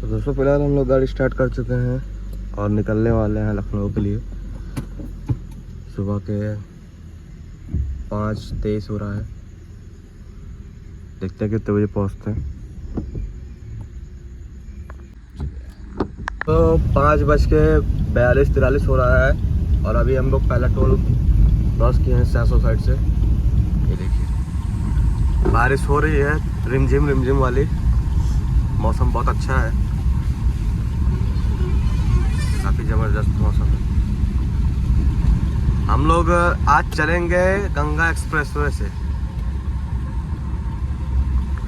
तो दोस्तों फिलहाल हम लोग गाड़ी स्टार्ट कर चुके हैं और निकलने वाले हैं लखनऊ के लिए। सुबह के 5:23 हो रहा है। देखते हैं कितने बजे पहुंचते हैं। तो 5:42-43 हो रहा है और अभी हम लोग पहला टोल क्रॉस किए हैं 600 साइड से। ये देखिए बारिश हो रही है, रिमझिम वाली। मौसम बहुत अच्छा है, काफ़ी ज़बरदस्त मौसम है। हम लोग आज चलेंगे गंगा एक्सप्रेसवे से।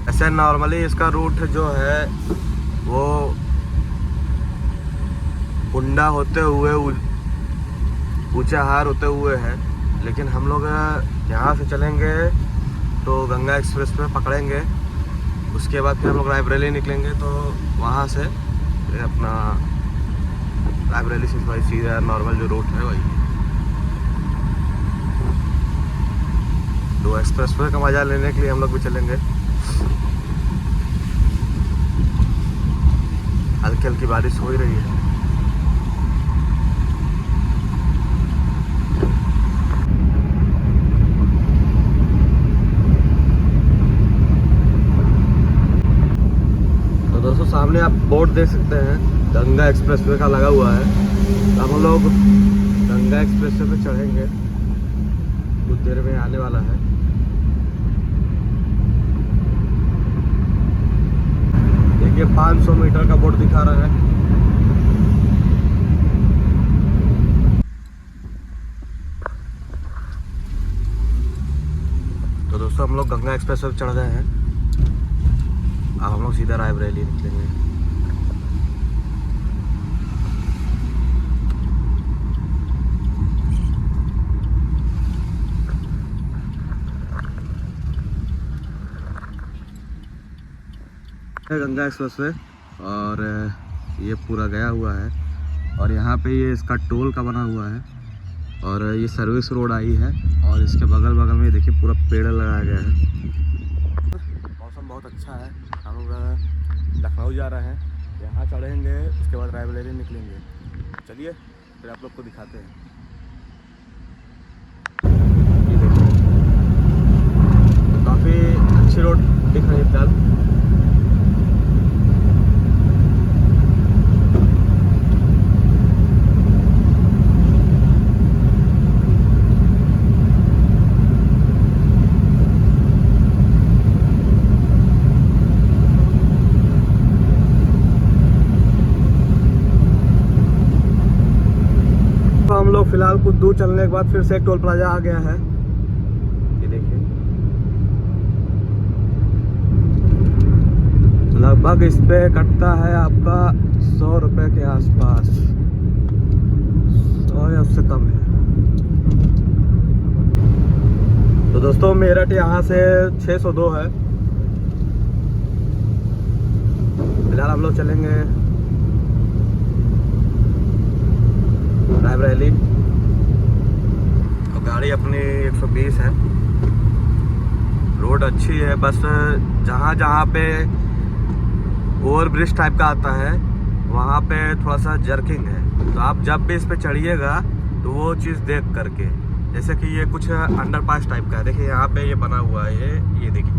ऐसे नॉर्मली इसका रूट जो है वो कुंडा होते हुए ऊंचाहार होते हुए है, लेकिन हम लोग यहाँ से चलेंगे तो गंगा एक्सप्रेसवे पकड़ेंगे। उसके बाद फिर हम लोग रायबरेली निकलेंगे, तो वहाँ से फिर अपना रायबरेली से भाई सीधा नॉर्मल जो रूट है वही। तो एक्सप्रेसवे का मज़ा लेने के लिए हम लोग भी चलेंगे। हल्की हल्की बारिश हो ही रही है। तो दोस्तों सामने आप बोर्ड देख सकते हैं, गंगा एक्सप्रेसवे का लगा हुआ है। तो हम लोग गंगा एक्सप्रेसवे पे चढ़ेंगे, कुछ देर में आने वाला है। देखिए 500 मीटर का बोर्ड दिखा रहा है। तो दोस्तों हम लोग गंगा एक्सप्रेसवे पे चढ़ गए हैं। अब हम लोग सीधा रायबरेली निकलेंगे। गंगा एक्सप्रेसवे और ये पूरा गया हुआ है और यहाँ पे ये इसका टोल का बना हुआ है और ये सर्विस रोड आई है और इसके बगल में देखिए पूरा पेड़ लगाया गया है। मौसम बहुत अच्छा है। हम लोग लखनऊ जा रहे हैं, यहाँ चढ़ेंगे, उसके बाद रायबरेली निकलेंगे। चलिए फिर आप लोग को दिखाते हैं। ये देखिए काफ़ी अच्छी रोड दिख रही है फिलहाल। हम लोग फिलहाल कुछ दूर चलने के बाद फिर से एक टोल प्लाजा आ गया है। ये देखिए लगभग इस पे कटता है आपका 100 रुपये के आसपास, 100 या उससे कम है। तो दोस्तों मेरठ यहाँ से 602 है। फिलहाल हम लोग चलेंगे रायबरेली और गाड़ी अपनी 120 है। रोड अच्छी है, बस जहाँ पे ओवर ब्रिज टाइप का आता है वहाँ पे थोड़ा सा जर्किंग है। तो आप जब भी इस पे चढ़िएगा तो वो चीज़ देख करके, जैसे कि ये कुछ अंडरपास टाइप का है। देखिए यहाँ पे ये बना हुआ है, ये देखिए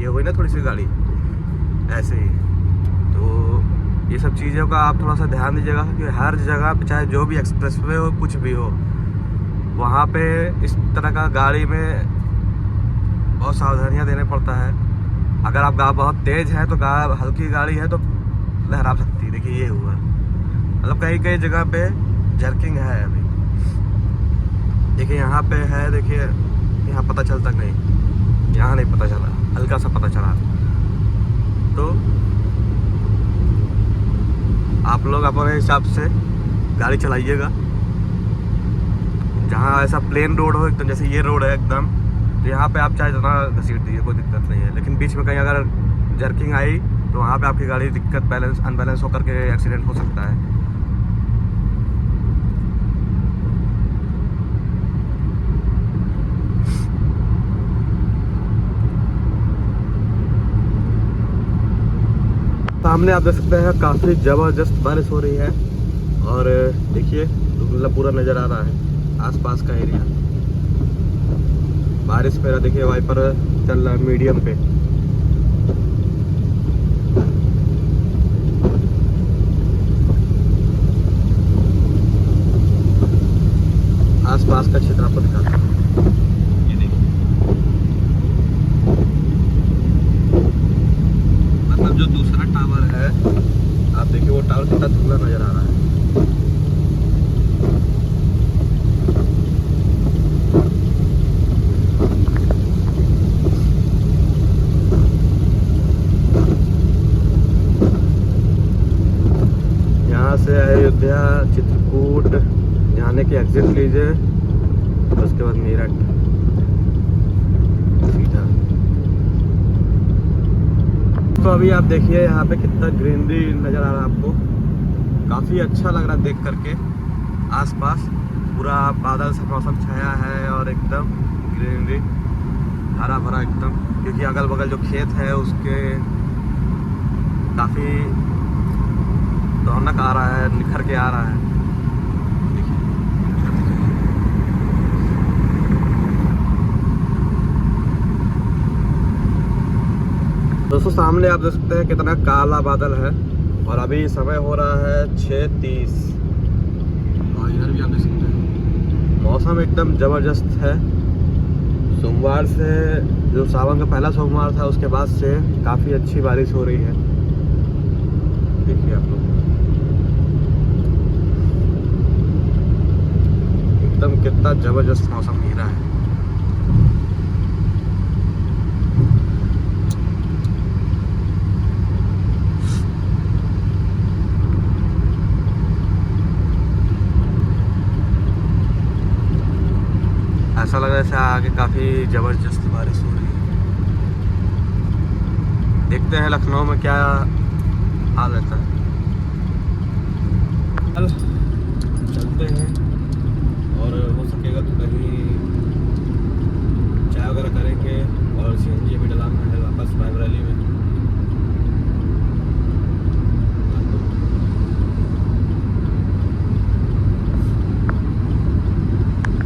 ये हुई ना थोड़ी सी गाड़ी ऐसे ही। तो ये सब चीज़ों का आप थोड़ा सा ध्यान दीजिएगा कि हर जगह पे चाहे जो भी एक्सप्रेसवे हो कुछ भी हो, वहाँ पे इस तरह का गाड़ी में बहुत सावधानियाँ देने पड़ता है। अगर आप बहुत तेज़ है तो हल्की गाड़ी है तो लहरा सकती है। देखिए ये हुआ, मतलब कई जगह पे जर्किंग है अभी। देखिए यहाँ पे है, देखिए यहाँ पता चलता नहीं, यहाँ नहीं पता चला, हल्का सा पता चला। तो आप लोग अपने हिसाब से गाड़ी चलाइएगा। जहाँ ऐसा प्लेन रोड हो एकदम, जैसे ये रोड है एकदम, तो यहाँ पे आप चाहे जितना घसीट दीजिए, कोई दिक्कत नहीं है। लेकिन बीच में कहीं अगर जर्किंग आई तो वहाँ पे आपकी गाड़ी दिक्कत अनबैलेंस होकर के एक्सीडेंट हो सकता है। सामने आप देख सकते हैं काफ़ी ज़बरदस्त बारिश हो रही है और देखिए मतलब पूरा नज़र आ रहा है आसपास का एरिया। बारिश मेरा देखिए वाइपर चल रहा है मीडियम पे। आसपास का क्षेत्र आपको दिखाता हूँ। ये देखिए मतलब जो दूसरा टावर है आप देखिए वो टावर कितना धुंधला नजर आ रहा है। यहाँ से अयोध्या चित्रकूट जाने के एग्जिट लीजिए, उसके बाद मेरठ सीधा। तो अभी आप देखिए यहाँ पे कितना ग्रीनरी नज़र आ रहा है आपको, काफ़ी अच्छा लग रहा है देख करके। आसपास पूरा बादल सा मौसम छाया है और एकदम ग्रीनरी हरा भरा एकदम, क्योंकि अगल बगल जो खेत है उसके काफ़ी रौनक आ रहा है, निखर के आ रहा है। दोस्तों सामने आप देख सकते हैं कितना काला बादल है और अभी समय हो रहा है 6:30 और इधर भी आप देख सकते हैं मौसम एकदम ज़बरदस्त है। सोमवार से जो सावन का पहला सोमवार था उसके बाद से काफ़ी अच्छी बारिश हो रही है। देखिए आप लोग एकदम कितना ज़बरदस्त मौसम हो रहा है। ऐसा लग रहा है जैसे आगे काफ़ी ज़बरदस्त बारिश हो रही है। देखते हैं लखनऊ में क्या हाल रहता है। चलते हैं और हो सकेगा तो कहीं चाय वगैरह करेंगे और सीएनजी भी डलाना है वापस रायबरेली में।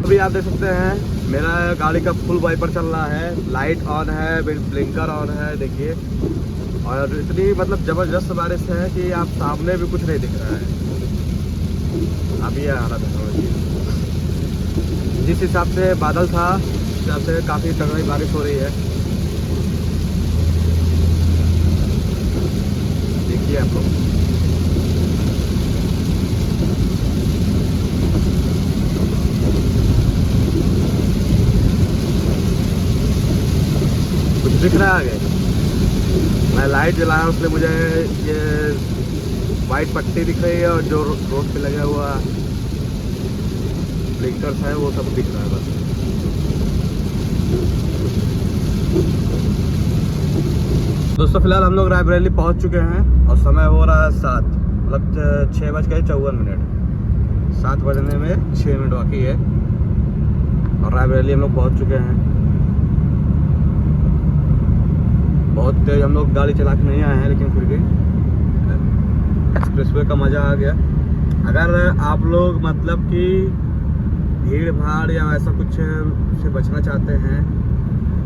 अभी आप देख सकते हैं मेरा गाड़ी का फुल वाइपर चल रहा है, लाइट ऑन है, ब्लिंकर ऑन है देखिए। और इतनी मतलब ज़बरदस्त बारिश है कि आप सामने भी कुछ नहीं दिख रहा है। अभी ये हालत है, जिस हिसाब से बादल था उस हिसाब से काफ़ी तगड़ी बारिश हो रही है। देखिए आप लोग कुछ दिख रहा है आगे। मैं लाइट जलाया उसमें मुझे ये वाइट पट्टी दिख रही है और जो रोड पे लगा हुआ ब्लिंकर्स है वो सब दिख रहा है बस। दोस्तों फिलहाल हम लोग रायबरेली पहुंच चुके हैं और समय हो रहा है 7, मतलब 6:54। 7 बजने में 6 मिनट बाकी है और रायबरेली हम लोग पहुंच चुके हैं। बहुत तेज हम लोग गाड़ी चला के नहीं आए हैं, लेकिन फिर भी एक्सप्रेसवे का मज़ा आ गया। अगर आप लोग मतलब कि भीड़ भाड़ या ऐसा कुछ से बचना चाहते हैं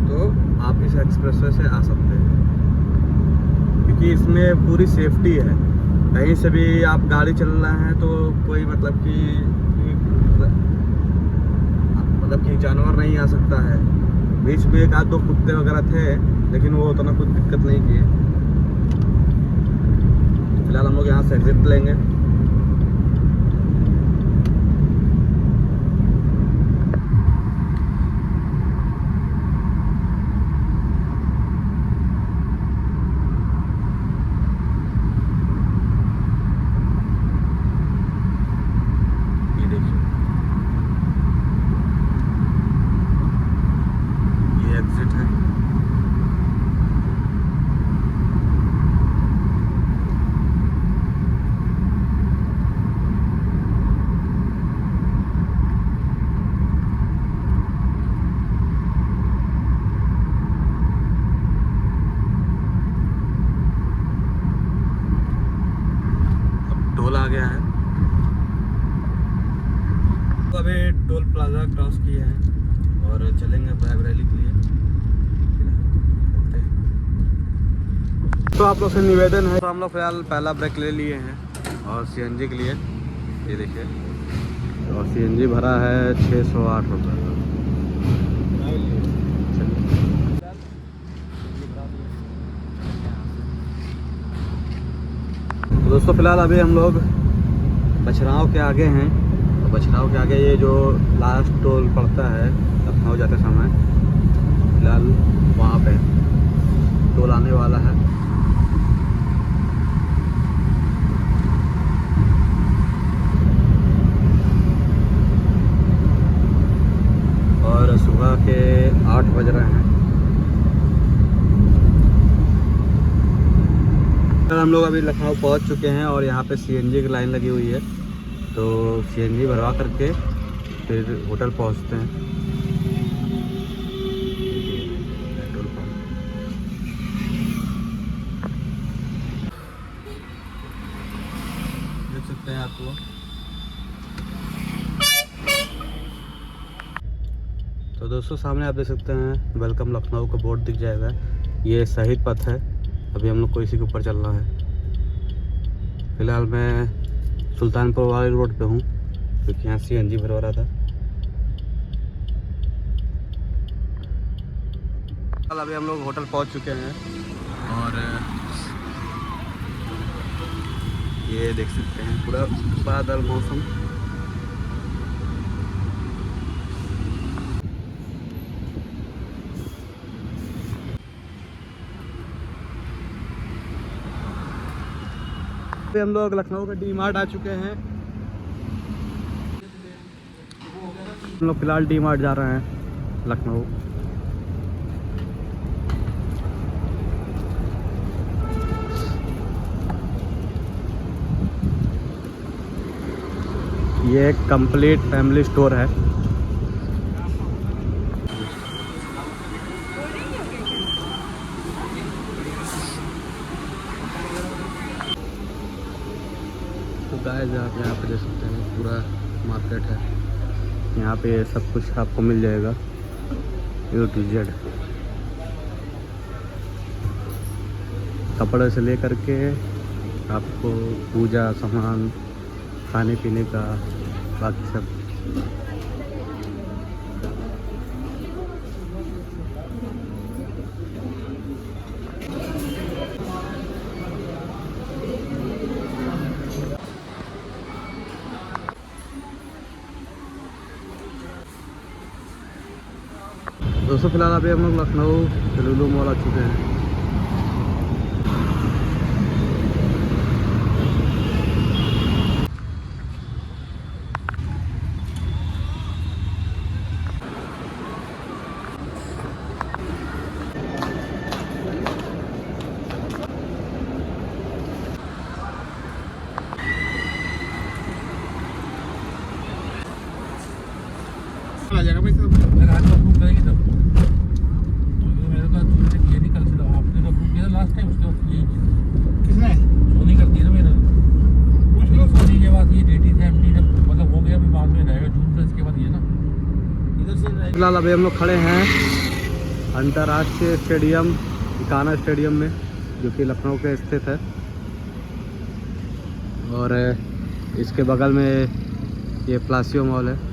तो आप इस एक्सप्रेसवे से आ सकते हैं, क्योंकि इसमें पूरी सेफ्टी है। कहीं से भी आप गाड़ी चल रहे हैं तो कोई मतलब कि जानवर नहीं आ सकता है। बीच में 1-2 कुत्ते वगैरह थे, लेकिन वो उतना कुछ दिक्कत नहीं किए। फिलहाल हम लोग यहाँ से एग्जिट लेंगे। ये देखिए ये एग्जिट है। आ गया है। तो अभी टोल प्लाजा क्रॉस किए हैं और चलेंगे रायबरेली के लिए। तो आप लोग से निवेदन है, तो हम लोग फिलहाल पहला ब्रेक ले लिए हैं और सीएनजी के लिए ये देखिए, और सीएनजी भरा है 608 रुपये का। तो दोस्तों फिलहाल अभी हम लोग बछराव के आगे हैं। तो बछराव के आगे ये जो लास्ट टोल पड़ता है लखनऊ जाते समय, फिलहाल वहाँ पे टोल आने वाला है। और सुबह के 8 बज रहे हैं। हम लोग अभी लखनऊ पहुंच चुके हैं और यहाँ पे सीएनजी की लाइन लगी हुई है। तो सीएनजी भरवा करके फिर होटल पहुंचते हैं। पेट्रोल पंप देख सकते हैं आप लोग। तो दोस्तों सामने आप देख सकते हैं वेलकम लखनऊ का बोर्ड दिख जाएगा। ये शहीद पथ है। अभी हम लोग को इसी के ऊपर चलना है। फिलहाल मैं सुल्तानपुर वाली रोड पे हूँ क्योंकि यहाँ सीएनजी भरवा रहा था। कल अभी हम लोग होटल पहुँच चुके हैं और ये देख सकते हैं पूरा बादल मौसम। हम लोग लखनऊ का डी मार्ट आ चुके हैं। हम लोग फिलहाल डी मार्ट जा रहे हैं लखनऊ। ये एक कंप्लीट फैमिली स्टोर है। तो गाइस आप यहाँ पे देख सकते हैं पूरा मार्केट है। यहाँ पे सब कुछ आपको मिल जाएगा A to Z, कपड़े से लेकर के आपको पूजा सामान, खाने पीने का, बाकी सब। दोस्तों फिलहाल अभी हम लोग लखनऊ लुलु मॉल आ चुके हैं। आ जाएगा भाई सब रात को अप्रूव करेंगे तब। मेरे को ये नहीं कल से आपने अप्रूव किया लास्ट टाइम, उसके बाद यही किसने सोनी कर दिया मेरा। सोनी के बाद ये डेटी था एमटी जब मतलब हो गया, अभी बाद में रहेगा जून से, इसके बाद ये ना इधर से रहेगा। फिलहाल अभी हम लोग खड़े हैं अंतर्राष्ट्रीय स्टेडियम इकाना स्टेडियम में, जो कि लखनऊ के स्थित है। और इसके बगल में ये प्लासियो मॉल है।